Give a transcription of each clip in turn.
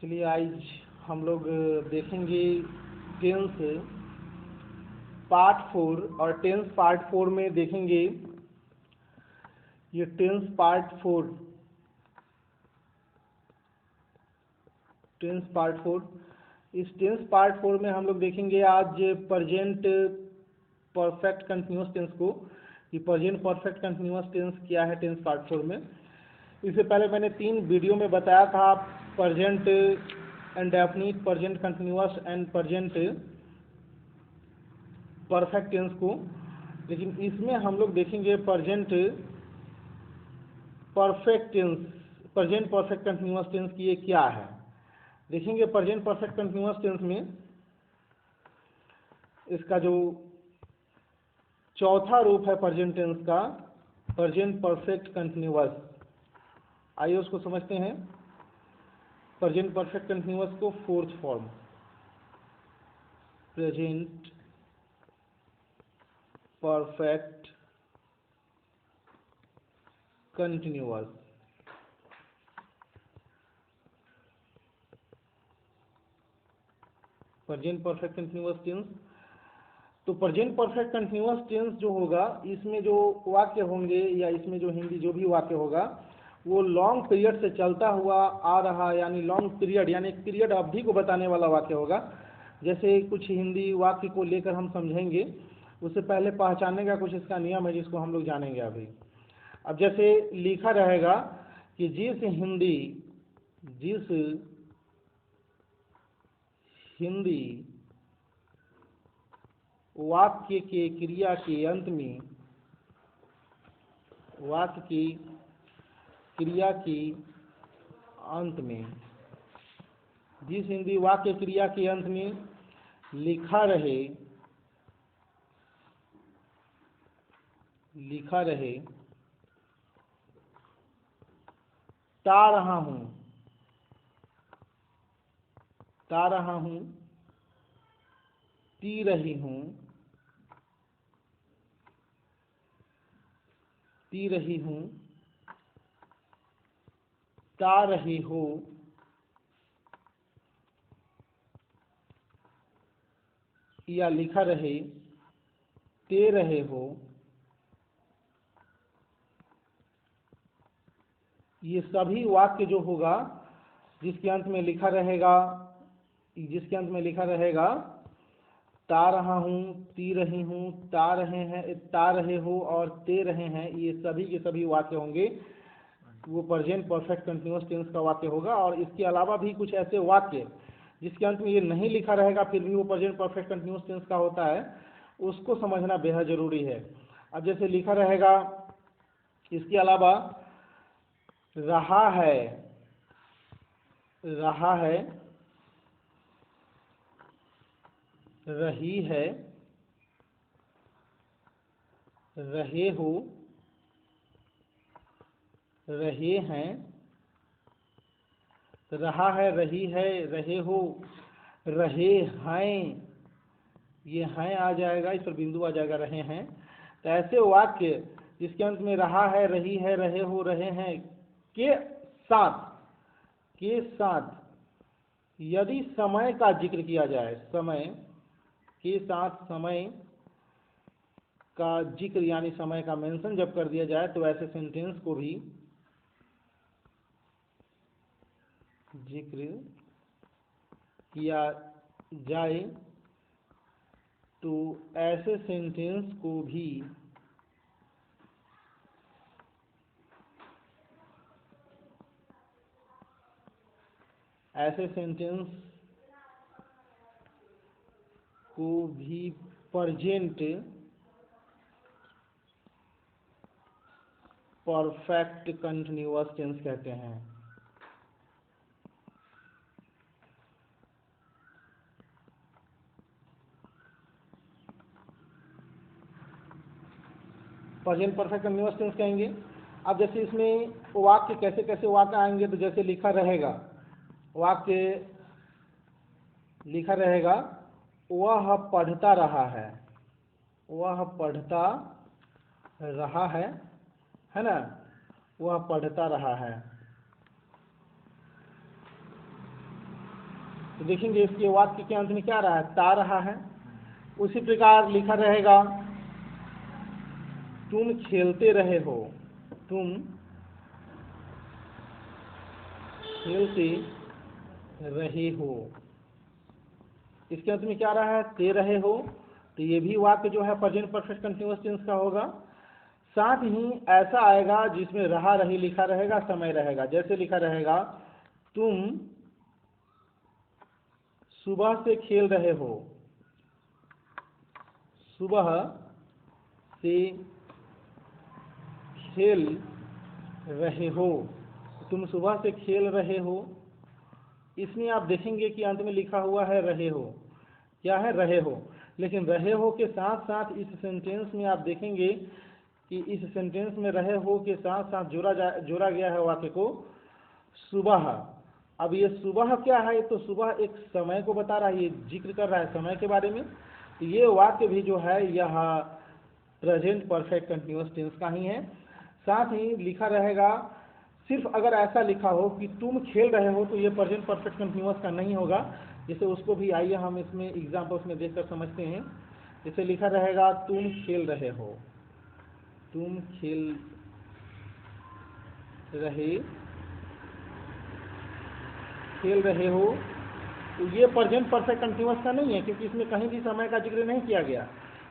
चलिए आज हम लोग देखेंगे टेंस पार्ट 4। और टेंस पार्ट 4 में देखेंगे ये टेंस पार्ट 4। इस टेंस पार्ट 4 में हम लोग देखेंगे आज प्रेजेंट परफेक्ट कंटिन्यूअस टेंस को कि प्रेजेंट परफेक्ट कंटिन्यूअस टेंस क्या है टेंस पार्ट 4 में। इससे पहले मैंने 3 वीडियो में बताया था present indefinite, present continuous and present perfect tense को। लेकिन इसमें हम लोग देखेंगे present perfect tense, present perfect continuous tense की ये क्या है। देखेंगे प्रेजेंट परफेक्ट कंटिन्यूअस टेंस में इसका जो चौथा रूप है प्रेजेंट टेंस का, प्रेजेंट परफेक्ट कंटिन्यूअस। आइए उसको समझते हैं। प्रेजेंट परफेक्ट कंटिन्यूअस को fourth form, present perfect continuous. Present perfect continuous tense. तो प्रेजेंट परफेक्ट कंटिन्यूअस टेंस जो होगा, इसमें जो वाक्य होंगे या इसमें जो हिंदी जो भी वाक्य होगा वो लॉन्ग पीरियड से चलता हुआ आ रहा, यानी लॉन्ग पीरियड यानी एक पीरियड अवधि को बताने वाला वाक्य होगा। जैसे कुछ हिंदी वाक्य को लेकर हम समझेंगे, उससे पहले पहचानने का कुछ इसका नियम है जिसको हम लोग जानेंगे अभी। अब जैसे लिखा रहेगा कि जिस हिंदी वाक्य के क्रिया के अंत में, वाक्य की क्रिया के अंत में, जिस हिंदी वाक्य क्रिया के अंत में लिखा रहे ता रहा हूं, ती रही हूं, ता रही हो, या लिखा रहे ते रहे हो, ये सभी वाक्य जो होगा जिसके अंत में लिखा रहेगा ता रहा हूँ, ती रही हूँ, ता रहे हो और ते रहे हैं, ये सभी के सभी वाक्य होंगे वो प्रेजेंट परफेक्ट कंटिन्यूअस टेंस का वाक्य होगा। और इसके अलावा भी कुछ ऐसे वाक्य जिसके अंत में ये नहीं लिखा रहेगा फिर भी वो प्रेजेंट परफेक्ट कंटिन्यूअस टेंस का होता है, उसको समझना बेहद जरूरी है। अब जैसे लिखा रहेगा, इसके अलावा रहा है, रही है, रहे हो, रहे हैं, रहा है, रही है, रहे हो, रहे हैं, ये हैं आ जाएगा, इस पर बिंदु आ जाएगा, रहे हैं। तो ऐसे वाक्य जिसके अंत में रहा है, रही है, रहे हो, रहे हैं के साथ यदि समय का जिक्र किया जाए, समय के साथ समय का जिक्र यानी समय का मेंशन जब कर दिया जाए, तो ऐसे सेंटेंस को भी जिक्र किया जाए, तो ऐसे सेंटेंस को भी प्रेजेंट परफेक्ट कंटिन्यूअस टेंस कहते हैं। प्रेजेंट परफेक्ट कंटिन्यूअस टेंस कहेंगे। अब जैसे इसमें वाक्य कैसे कैसे वाक्य आएंगे, तो जैसे लिखा रहेगा, वाक्य लिखा रहेगा वह पढ़ता रहा है, वह पढ़ता रहा है ना, वह पढ़ता रहा है। तो देखेंगे इसके वाक्य के अंत में क्या रहा है, ता रहा है। उसी प्रकार लिखा रहेगा तुम खेलते रहे हो, तुम खेलते रहे हो। इसके अंत में क्या रहा है, ते रहे हो, तो ये भी वाक्य जो है प्रेजेंट परफेक्ट कंटीन्यूअस टेंस का होगा। साथ ही ऐसा आएगा जिसमें रहा रही लिखा रहेगा, समय रहेगा। जैसे लिखा रहेगा तुम सुबह से खेल रहे हो, सुबह से खेल रहे हो, तुम सुबह से खेल रहे हो। इसमें आप देखेंगे कि अंत में लिखा हुआ है रहे हो, क्या है, रहे हो। लेकिन रहे हो के साथ साथ इस सेंटेंस में आप देखेंगे कि इस सेंटेंस में रहे हो के साथ साथ जोड़ा गया है वाक्य को सुबह। अब ये सुबह क्या है, तो सुबह एक समय को बता रहा है, ये जिक्र कर रहा है समय के बारे में। तो ये वाक्य भी जो है यह प्रेजेंट परफेक्ट कंटीन्यूअस टेंस का ही है। साथ ही लिखा रहेगा, सिर्फ अगर ऐसा लिखा हो कि तुम खेल रहे हो तो ये प्रेजेंट परफेक्ट कंटीन्यूअस का नहीं होगा। जैसे उसको भी आइए हम इसमें एग्जांपल्स में देखकर समझते हैं। जैसे लिखा रहेगा तुम खेल रहे हो, तुम खेल रहे हो, तो ये प्रेजेंट परफेक्ट कंटीन्यूअस का नहीं है, क्योंकि इसमें कहीं भी समय का जिक्र नहीं किया गया।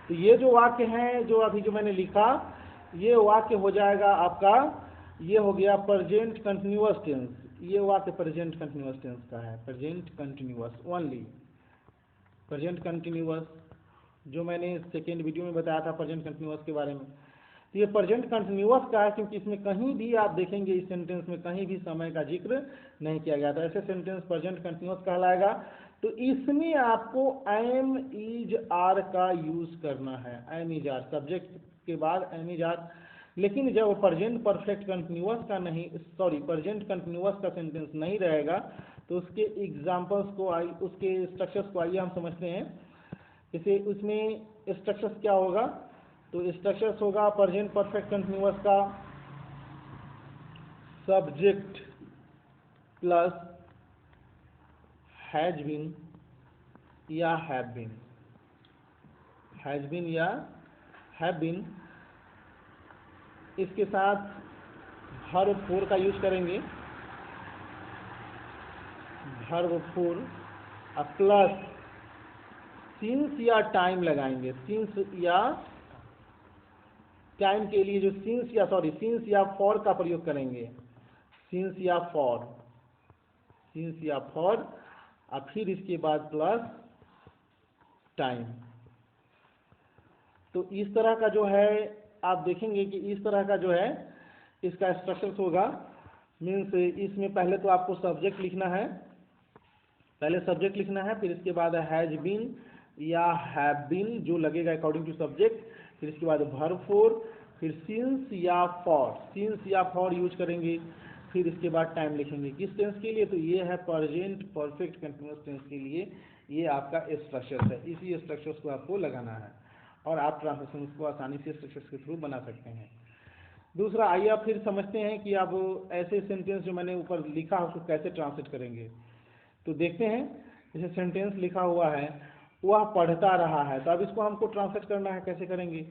तो ये जो वाक्य है जो मैंने लिखा, ये वाक्य हो जाएगा आपका, ये हो गया प्रेजेंट कंटीन्यूअस टेंस। ये वाक्य प्रेजेंट कंटीन्यूअस टेंस का है, present continuous only, present continuous, जो मैंने सेकेंड वीडियो में बताया था प्रेजेंट कंटीन्यूअस के बारे में। तो ये प्रेजेंट कंटीन्यूअस का है, क्योंकि इसमें कहीं भी आप देखेंगे इस सेंटेंस में कहीं भी समय का जिक्र नहीं किया गया था। ऐसे सेंटेंस प्रेजेंट कंटीन्यूअस कहलाएगा। तो इसमें आपको एम इज आर का यूज करना है, एम इज आर, सब्जेक्ट के बाद एम इज आर। लेकिन जब प्रेजेंट परफेक्ट कंटीन्यूअस का नहीं, सॉरी, प्रेजेंट कंटीन्यूअस का सेंटेंस नहीं रहेगा, तो उसके एग्जाम्पल्स को उसके स्ट्रक्चर्स को आइए हम समझते हैं। जैसे उसमें स्ट्रक्चर्स क्या होगा, तो स्ट्रक्चर्स होगा प्रेजेंट परफेक्ट कंटीन्यूअस का सब्जेक्ट प्लस हैज बीन या हैव बीन, हैज बीन या हैव बीन। इसके साथ वर्ब फोर का यूज करेंगे, वर्ब फोर, प्लस सिंस या टाइम लगाएंगे। सिंस या टाइम के लिए जो सिंस या फॉर का प्रयोग करेंगे, सिंस या फॉर, सिंस या फॉर, और फिर इसके बाद प्लस टाइम। तो इस तरह का जो है आप देखेंगे कि इस तरह का जो है इसका स्ट्रक्चर होगा। मीन्स इसमें पहले तो आपको सब्जेक्ट लिखना है, पहले सब्जेक्ट लिखना है, फिर इसके बाद हैज बीन या हैव बीन जो लगेगा अकॉर्डिंग टू सब्जेक्ट, फिर इसके बाद वर्ब फोर, फिर सिंस या फॉर यूज करेंगे, फिर इसके बाद टाइम लिखेंगे। किस टेंस के लिए, तो ये है प्रेजेंट परफेक्ट कंटीन्यूअस टेंस के लिए ये आपका स्ट्रक्चर है। इसी स्ट्रक्चर्स को आपको लगाना है और आप ट्रांसलेशन को आसानी से स्ट्रक्चर्स के थ्रू बना सकते हैं। दूसरा, आइए आप फिर समझते हैं कि आप ऐसे सेंटेंस जो मैंने ऊपर लिखा है उसको कैसे ट्रांसलेट करेंगे। तो देखते हैं, जैसे सेंटेंस लिखा हुआ है वह पढ़ता रहा है, तो अब इसको हमको ट्रांसलेट करना है, कैसे करेंगे,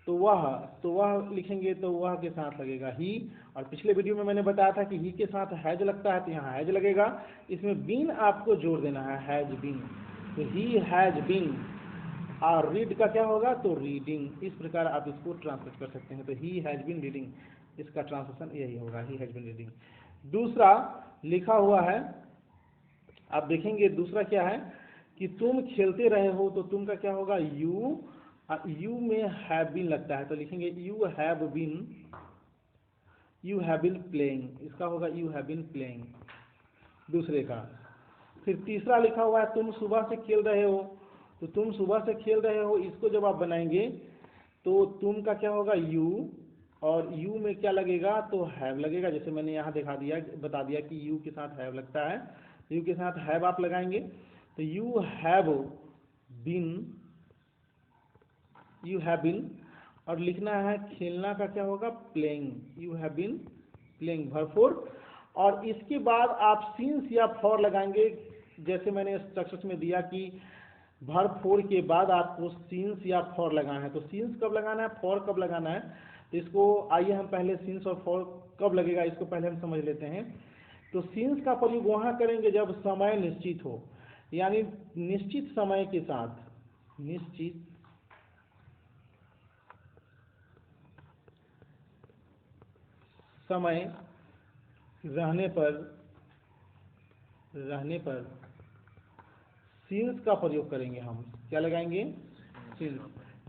तो वह लिखेंगे तो वह के साथ लगेगा ही। और पिछले वीडियो में मैंने बताया था कि ही के साथ हैज लगता है, तो यहाँ हैज लगेगा। इसमें बीन आपको जोड़ देना है, हैज बीन, तो ही हैज बीन। और रीड का क्या होगा, तो रीडिंग। इस प्रकार आप इसको ट्रांसलेट कर सकते हैं। तो ही हैज बीन रीडिंग, इसका ट्रांसलेशन यही होगा, ही हैज बीन रीडिंग। दूसरा लिखा हुआ है, आप देखेंगे दूसरा क्या है कि तुम खेलते रहे हो, तो तुम का क्या होगा, यू में हैव बीन लगता है, तो लिखेंगे यू हैव बीन प्लेइंग, इसका होगा यू हैव बीन प्लेइंग दूसरे का। फिर तीसरा लिखा हुआ है तुम सुबह से खेल रहे हो, तो तुम सुबह से खेल रहे हो, इसको जब आप बनाएंगे तो तुम का क्या होगा, यू, और यू में क्या लगेगा, तो हैव लगेगा। जैसे मैंने यहाँ बता दिया कि यू के साथ हैव लगता है, यू के साथ हैव आप लगाएंगे, तो यू हैव बीन, और लिखना है खेलना का क्या होगा, playing, you have been playing, verb four. और इसके बाद आप सिंस या फॉर लगाएंगे, जैसे मैंने स्ट्रक्चर में दिया कि वर्ब फोर के बाद आपको सिंस या फॉर लगाना है, तो सिंस कब लगाना है, फॉर कब लगाना है, तो इसको आइए हम पहले सिंस और फॉर कब लगेगा इसको पहले हम समझ लेते हैं। तो सिंस का प्रयोग वहाँ करेंगे जब समय निश्चित हो, यानी निश्चित समय के साथ, निश्चित समय रहने पर सिंस का प्रयोग करेंगे हम। क्या लगाएंगे, सिंस।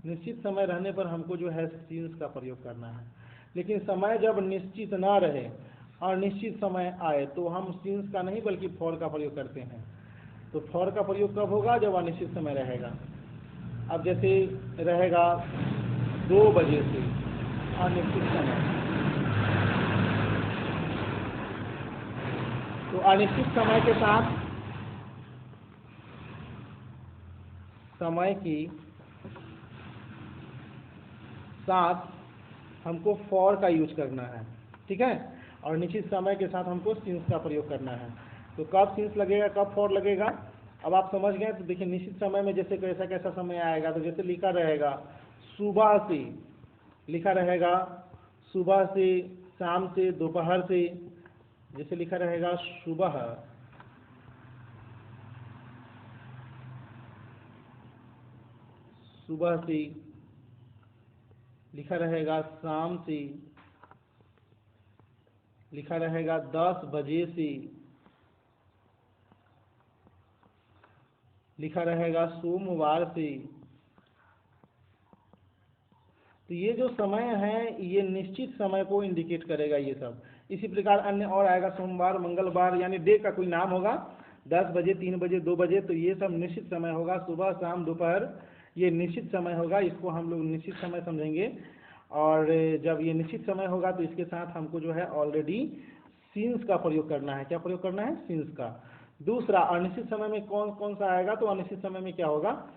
निश्चित समय रहने पर हमको जो है सिंस का प्रयोग करना है। लेकिन समय जब निश्चित ना रहे और निश्चित समय आए तो हम सिंस का नहीं बल्कि फॉर का प्रयोग करते हैं। तो फॉर का प्रयोग कब होगा, जब अनिश्चित समय रहेगा। अब जैसे रहेगा 2 बजे से अनिश्चित समय, तो अनिश्चित समय के साथ हमको फॉर का यूज करना है, ठीक है, और निश्चित समय के साथ हमको सिंस का प्रयोग करना है। तो कब सिंस लगेगा, कब फॉर लगेगा, अब आप समझ गए। तो देखिए निश्चित समय में जैसे कैसा कैसा समय आएगा, तो जैसे लिखा रहेगा सुबह से, लिखा रहेगा सुबह से, शाम से, दोपहर से, जैसे लिखा रहेगा सुबह, सुबह से, लिखा रहेगा शाम से, लिखा रहेगा 10 बजे से, लिखा रहेगा सोमवार से। तो ये जो समय है ये निश्चित समय को इंडिकेट करेगा ये सब। इसी प्रकार अन्य और आएगा सोमवार, मंगलवार, यानी डे का कोई नाम होगा, 10 बजे, 3 बजे, 2 बजे, तो ये सब निश्चित समय होगा। सुबह, शाम, दोपहर, ये निश्चित समय होगा, इसको हम लोग निश्चित समय समझेंगे। और जब ये निश्चित समय होगा तो इसके साथ हमको जो है ऑलरेडी सिंस का प्रयोग करना है। क्या प्रयोग करना है, सिंस का। दूसरा, अनिश्चित समय में कौन कौन सा आएगा, तो अनिश्चित समय में क्या होगा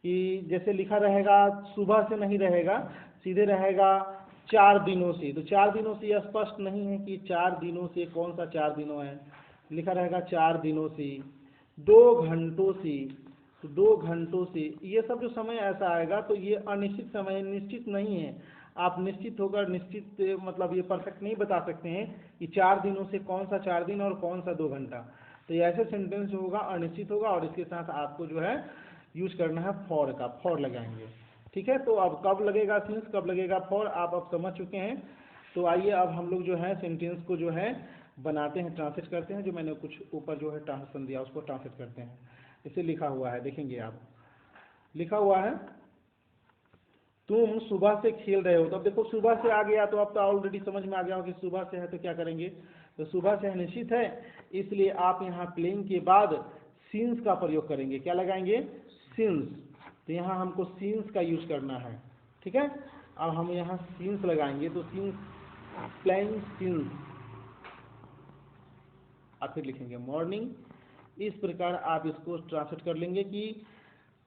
कि जैसे लिखा रहेगा सुबह से नहीं रहेगा, सीधे रहेगा 4 दिनों से। तो 4 दिनों से यह स्पष्ट नहीं है कि 4 दिनों से कौन सा 4 दिनों है, लिखा रहेगा 4 दिनों से, 2 घंटों से, तो 2 घंटों से, ये सब जो समय ऐसा आएगा तो ये अनिश्चित समय, निश्चित नहीं है। आप निश्चित होकर निश्चित मतलब ये परफेक्ट नहीं बता सकते हैं कि 4 दिनों से कौन सा 4 दिन और कौन सा 2 घंटा। तो ये ऐसे सेंटेंस जो होगा अनिश्चित होगा और इसके साथ आपको जो है यूज करना है फॉर का, फॉर लगाएंगे, ठीक है। तो अब कब लगेगा सिंस, कब लगेगा फॉर, आप अब समझ चुके हैं। तो आइए अब हम लोग जो है सेंटेंस को जो है बनाते हैं, ट्रांसलेट करते हैं। जो मैंने कुछ ऊपर जो है ट्रांसलेशन दिया उसको ट्रांसलेट करते हैं। इसे लिखा हुआ है, देखेंगे आप, लिखा हुआ है तुम सुबह से खेल रहे हो। तो अब देखो सुबह से आ गया तो अब तो ऑलरेडी समझ में आ गया हो कि सुबह से है तो क्या करेंगे, तो सुबह से है निश्चित है, इसलिए आप यहाँ प्लेइंग के बाद सिंस का प्रयोग करेंगे। क्या लगाएंगे, सिंस। तो यहाँ हमको सिंस का यूज करना है, ठीक है। अब हम यहाँ सिंस लगाएंगे तो सिंस, प्लेइंग सिंस, आप फिर लिखेंगे मॉर्निंग। इस प्रकार आप इसको ट्रांसलेट कर लेंगे कि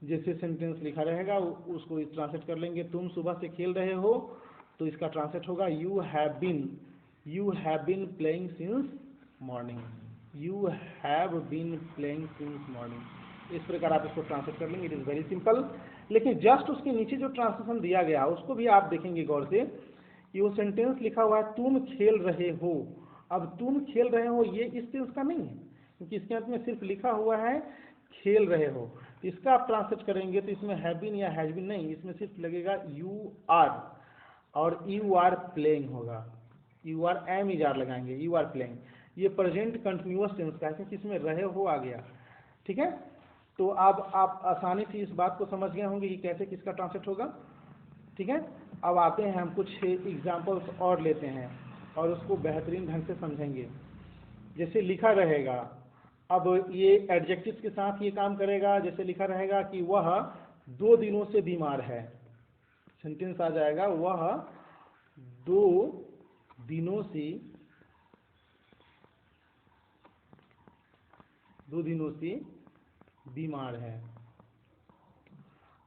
जैसे सेंटेंस लिखा रहेगा उसको ट्रांसलेट कर लेंगे। तुम सुबह से खेल रहे हो तो इसका ट्रांसलेट होगा you have been playing since morning, you have been playing since morning. इस प्रकार आप इसको ट्रांसलेट कर लेंगे। It is very simple. लेकिन जस्ट उसके नीचे जो ट्रांसलेशन दिया गया उसको भी आप देखेंगे गौर से कि वो सेंटेंस लिखा हुआ है तुम खेल रहे हो। अब तुम खेल रहे हो ये इस टेंस का नहीं है, क्योंकि इसके अंत में सिर्फ लिखा हुआ है खेल रहे हो। इसका आप ट्रांसलेट करेंगे तो इसमें हैव बीन या हैज बीन नहीं, इसमें सिर्फ लगेगा यू आर, और यू आर प्लेइंग होगा, you are am is are लगाएंगे, यू आर प्लेइंग। ये प्रेजेंट कंटिन्यूअस टेंस का है क्योंकि इसमें रहे हो आ गया, ठीक है। तो अब आप आसानी से इस बात को समझ गए होंगे कि कैसे किसका ट्रांसलेट होगा, ठीक है। अब आते हैं हम कुछ एग्जाम्पल्स और लेते हैं और उसको बेहतरीन ढंग से समझेंगे। जैसे लिखा रहेगा, अब ये एडजेक्टिव्स के साथ ये काम करेगा। जैसे लिखा रहेगा कि वह 2 दिनों से बीमार है, सेंटेंस आ जाएगा वह 2 दिनों से बीमार है।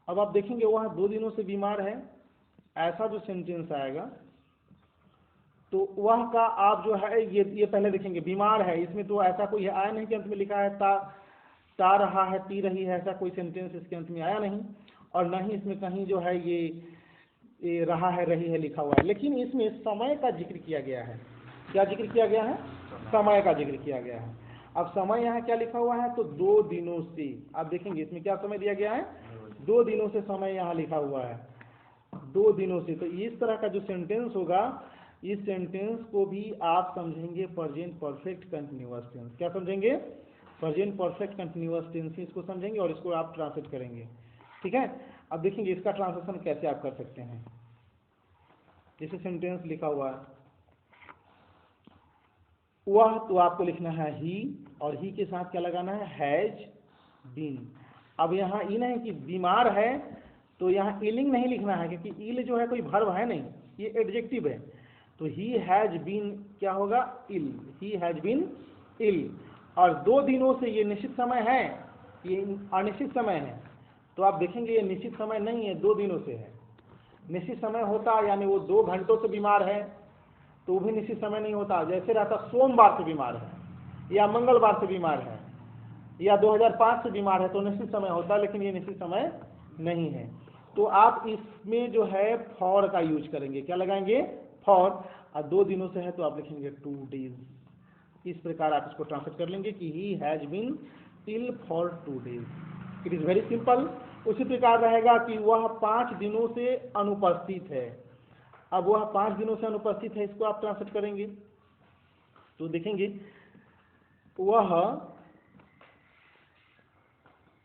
अब आप देखेंगे वह 2 दिनों से बीमार है, ऐसा जो सेंटेंस आएगा तो वह का आप जो है ये पहले देखेंगे बीमार है, इसमें तो ऐसा कोई आया नहीं कि अंत में लिखा है था ता रहा है, पी रही है, ऐसा कोई सेंटेंस इसके अंत में आया नहीं, और न ही इसमें कहीं जो है ये रहा है, रही है लिखा हुआ है। लेकिन इसमें समय का जिक्र किया गया है। क्या जिक्र किया गया है? समय का जिक्र किया गया है। अब समय यहाँ क्या लिखा हुआ है? तो 2 दिनों से। आप देखेंगे इसमें क्या समय दिया गया है? 2 दिनों से समय यहाँ लिखा हुआ है, 2 दिनों से। तो इस तरह का जो सेंटेंस होगा, इस सेंटेंस को भी आप समझेंगे प्रेजेंट परफेक्ट कंटिन्यूअस टेंस। क्या समझेंगे? प्रेजेंट परफेक्ट कंटिन्यूअस टेंस इसको समझेंगे और इसको आप ट्रांसलेट करेंगे। ठीक है। अब देखेंगे इसका ट्रांसलेशन कैसे आप कर सकते हैं। जैसे सेंटेंस लिखा हुआ है वह, तो आपको लिखना है ही, और ही के साथ क्या लगाना है? Has been. अब यहाँ इन है कि बीमार है, तो यहाँ इलिंग नहीं लिखना है, क्योंकि इल जो है कोई वर्ब है नहीं, ये एडजेक्टिव है। तो ही हैज बीन क्या होगा? Ill. He has been ill. और 2 दिनों से, ये निश्चित समय है, ये अनिश्चित समय है। तो आप देखेंगे ये निश्चित समय नहीं है, 2 दिनों से है। निश्चित समय होता यानी वो 2 घंटों से बीमार है, तो वो भी निश्चित समय नहीं होता। जैसे रहता सोमवार से बीमार है या मंगलवार से बीमार है या 2005 से बीमार है, तो निश्चित समय होता, लेकिन ये निश्चित समय नहीं है। तो आप इसमें जो है फॉर का यूज करेंगे। क्या लगाएंगे? फॉर। और 2 दिनों से है तो आप लिखेंगे 2 डेज। इस प्रकार आप इसको ट्रांसलेट कर लेंगे कि he has been ill for 2 days. It is very simple. उसी प्रकार रहेगा कि वह 5 दिनों से अनुपस्थित है। अब वह 5 दिनों से अनुपस्थित है, इसको आप ट्रांसलेट करेंगे तो देखेंगे वह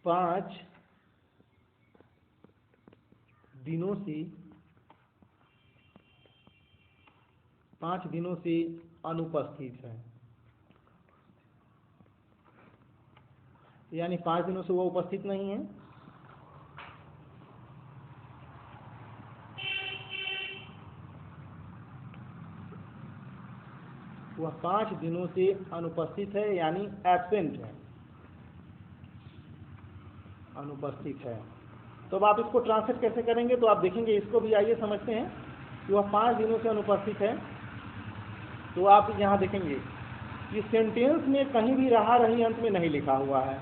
5 दिनों से अनुपस्थित है, यानी 5 दिनों से वह उपस्थित नहीं है। वह 5 दिनों से अनुपस्थित है, यानी एब्सेंट है, अनुपस्थित है। तो अब आप इसको ट्रांसलेट कैसे करेंगे? तो आप देखेंगे इसको भी, आइए समझते हैं कि वह 5 दिनों से अनुपस्थित है। तो आप यहाँ देखेंगे कि सेंटेंस में कहीं भी रहा रही अंत में नहीं लिखा हुआ है।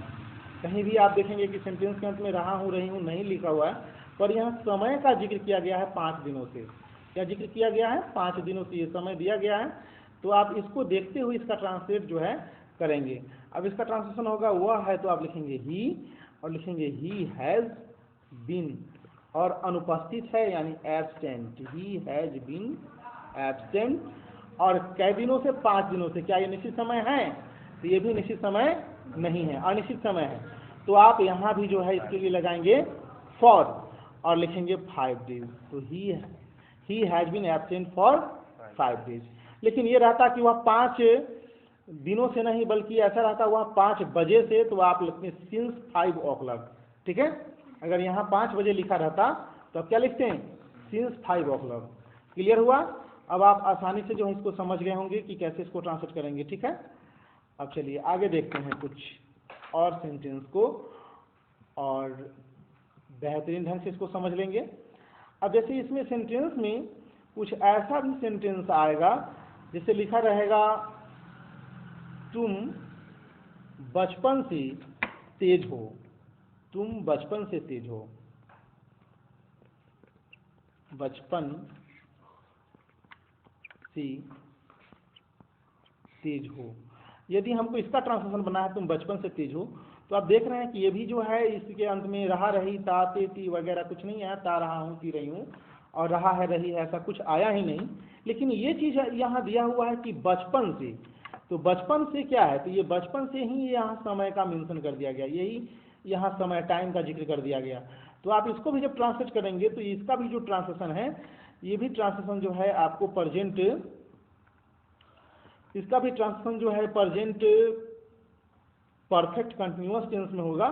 कहीं भी आप देखेंगे कि सेंटेंस के अंत में रहा हूँ रही हूँ नहीं लिखा हुआ है, पर यहाँ समय का जिक्र किया गया है 5 दिनों से। क्या जिक्र किया गया है? 5 दिनों से ये समय दिया गया है। तो आप इसको देखते हुए इसका ट्रांसलेट जो है करेंगे। अब इसका ट्रांसलेशन होगा वह है, तो आप लिखेंगे ही, और लिखेंगे ही हैज़ बीन, और अनुपस्थित है यानी absent. He has been absent. और कै दिनों से? 5 दिनों से। क्या ये निश्चित समय है? तो ये भी निश्चित समय नहीं है, अनिश्चित समय है। तो आप यहाँ भी जो है इसके लिए लगाएंगे फॉर, और लिखेंगे 5 डेज। तो he has been absent for 5 days. लेकिन ये रहता कि वह 5 दिनों से नहीं, बल्कि ऐसा रहता वह 5 बजे से, तो आप लिखते हैं सिंस 5 o'clock। ठीक है। अगर यहाँ 5 बजे लिखा रहता तो आप क्या लिखते हैं? Since 5 o'clock। क्लियर हुआ? अब आप आसानी से जो है इसको समझ गए होंगे कि कैसे इसको ट्रांसलेट करेंगे। ठीक है। अब चलिए आगे देखते हैं कुछ और सेंटेंस को, और बेहतरीन ढंग से इसको समझ लेंगे। अब जैसे इसमें सेंटेंस में कुछ ऐसा भी सेंटेंस आएगा जिसे लिखा रहेगा तुम बचपन से तेज हो। तुम बचपन से तेज हो। बचपन से तेज हो। यदि हमको इसका ट्रांसलेशन बना है तुम बचपन से तेज हो, तो आप देख रहे हैं कि ये भी जो है इसके अंत में रहा रही ता ते ती वगैरह कुछ नहीं है। ता रहा हूँ, ती रही हूँ, और रहा है रही है, ऐसा कुछ आया ही नहीं। लेकिन ये चीज़ यहाँ दिया हुआ है कि बचपन से। तो बचपन से क्या है? तो ये बचपन से ही यहाँ समय का मेंशन कर दिया गया, यही यहाँ समय टाइम का जिक्र कर दिया गया। तो आप इसको भी जब ट्रांसलेट करेंगे तो इसका भी जो ट्रांसलेशन है, ये भी ट्रांसलेशन जो है आपको प्रेजेंट, इसका भी ट्रांसलेशन जो है प्रेजेंट परफेक्ट कंटिन्यूअस टेंस में होगा।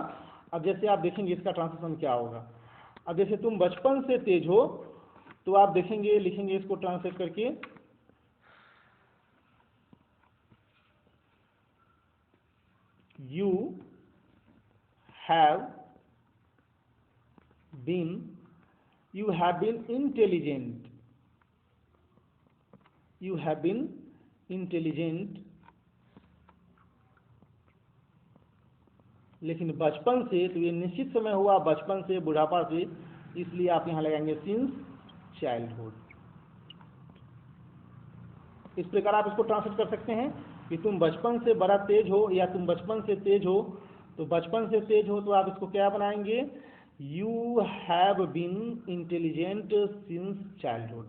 अब जैसे आप देखेंगे इसका ट्रांसलेशन क्या होगा। अब जैसे तुम बचपन से तेज हो, तो आप देखेंगे, लिखेंगे इसको ट्रांसलेट करके, you have been intelligent. You have been intelligent लेकिन बचपन से, तो ये निश्चित समय हुआ बचपन से, बुढ़ापा से, इसलिए आप यहाँ लगाएंगे सिंस चाइल्डहुड। इस प्रकार आप इसको ट्रांसलेट कर सकते हैं कि तुम बचपन से बड़ा तेज हो या तुम बचपन से तेज हो। तो बचपन से तेज हो तो आप इसको क्या बनाएंगे, you have been intelligent since childhood.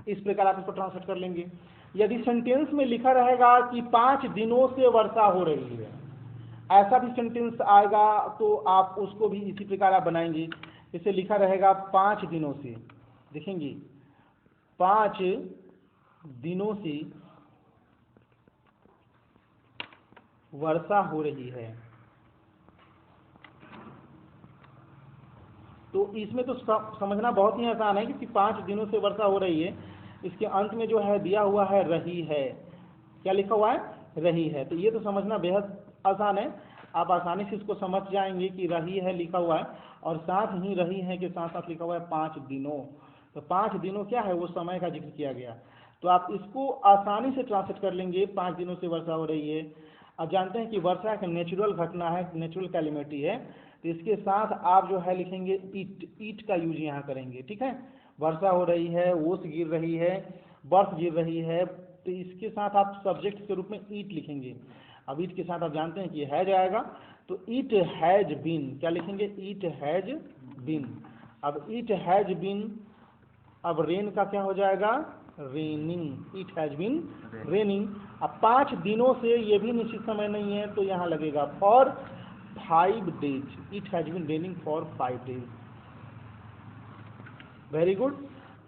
इस प्रकार आप इसको ट्रांसलेट कर लेंगे। यदि सेंटेंस में लिखा रहेगा कि 5 दिनों से वर्षा हो रही है, ऐसा भी सेंटेंस आएगा तो आप उसको भी इसी प्रकार आप बनाएंगे। इसे लिखा रहेगा 5 दिनों से, देखेंगे 5 दिनों से वर्षा हो रही है। तो इसमें तो समझना बहुत ही आसान है कि 5 दिनों से वर्षा हो रही है। इसके अंत में जो है दिया हुआ है रही है, क्या लिखा हुआ है, रही है। तो ये तो समझना बेहद आसान है, आप आसानी से इसको समझ जाएंगे कि रही है लिखा हुआ है और साथ ही रही है के साथ साथ लिखा हुआ है 5 दिनों। तो 5 दिनों क्या है, वो समय का जिक्र किया गया। तो आप इसको आसानी से ट्रांसलेट कर लेंगे, 5 दिनों से वर्षा हो रही है। आप जानते हैं कि वर्षा एक नेचुरल घटना है, नेचुरल कैलिमिटी है। तो इसके साथ आप जो है लिखेंगे ईट का यूज यहाँ करेंगे, ठीक है। वर्षा हो रही है, ओस गिर रही है, बर्फ गिर रही है, तो इसके साथ आप सब्जेक्ट के रूप में ईट लिखेंगे। अब ईट के साथ आप जानते हैं कि हैज आएगा, तो ईट हैज बीन, क्या लिखेंगे, ईट हैज बीन। अब ईट हैज बीन, अब रेन का क्या हो जाएगा, raining, it has been raining. अब 5 दिनों से, ये भी निश्चित समय नहीं है, तो यहाँ लगेगा for 5 days, it has been raining for 5 days. Very good.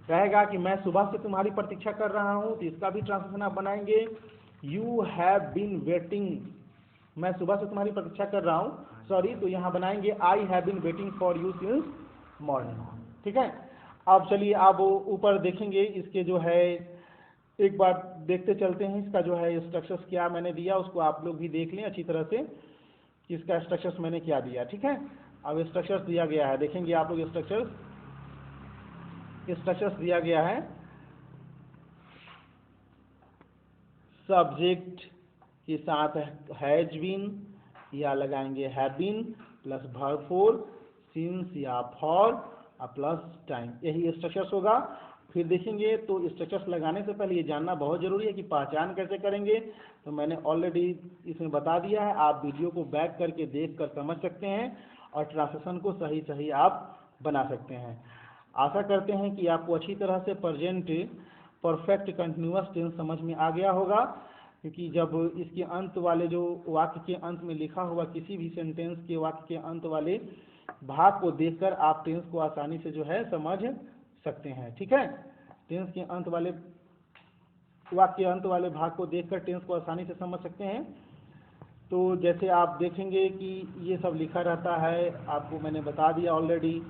कहेगा कि मैं सुबह से तुम्हारी प्रतीक्षा कर रहा हूँ, तो इसका भी ट्रांसलेशन आप बनाएंगे, यू हैव बीन वेटिंग, मैं सुबह से तुम्हारी प्रतीक्षा कर रहा हूँ, सॉरी, तो यहाँ बनाएंगे I have been waiting for you since morning, ठीक है। अब चलिए आप ऊपर देखेंगे, इसके जो है एक बार देखते चलते हैं, इसका जो है स्ट्रक्चर्स क्या मैंने दिया उसको आप लोग भी देख लें अच्छी तरह से, इसका स्ट्रक्चर्स मैंने क्या दिया, ठीक है। अब स्ट्रक्चर्स दिया गया है, देखेंगे आप लोग स्ट्रक्चर्स दिया गया है। सब्जेक्ट के साथ हैज बीन या लगाएंगे have been plus verb for, since या फॉर प्लस टाइम, यही स्ट्रक्चर्स होगा। फिर देखेंगे तो स्ट्रक्चर्स लगाने से पहले ये जानना बहुत जरूरी है कि पहचान कैसे करेंगे, तो मैंने ऑलरेडी इसमें बता दिया है, आप वीडियो को बैक करके देख कर समझ सकते हैं और ट्रांसलेशन को सही सही आप बना सकते हैं। आशा करते हैं कि आपको अच्छी तरह से प्रेजेंट परफेक्ट कंटिन्यूअस टेंस समझ में आ गया होगा, क्योंकि जब इसके अंत वाले जो वाक्य के अंत में लिखा हुआ किसी भी सेंटेंस के वाक्य के अंत वाले भाग को देखकर आप टेंस को आसानी से जो है समझ सकते हैं, ठीक है। टेंस के अंत वाले वाक्य अंत वाले भाग को देखकर टेंस को आसानी से समझ सकते हैं। तो जैसे आप देखेंगे कि ये सब लिखा रहता है, आपको मैंने बता दिया ऑलरेडी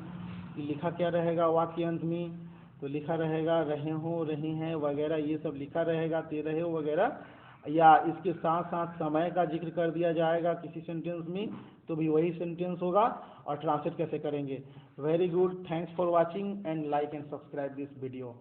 कि लिखा क्या रहेगा वाक्य अंत में, तो लिखा रहेगा रहे हो, रही हैं वगैरह, ये सब लिखा रहेगा, ते रहे हो वगैरह, या इसके साथ साथ समय का जिक्र कर दिया जाएगा किसी सेंटेंस में, तो भी वही सेंटेंस होगा। और ट्रांसलेट कैसे करेंगे। Very good, thanks for watching and like and subscribe this video.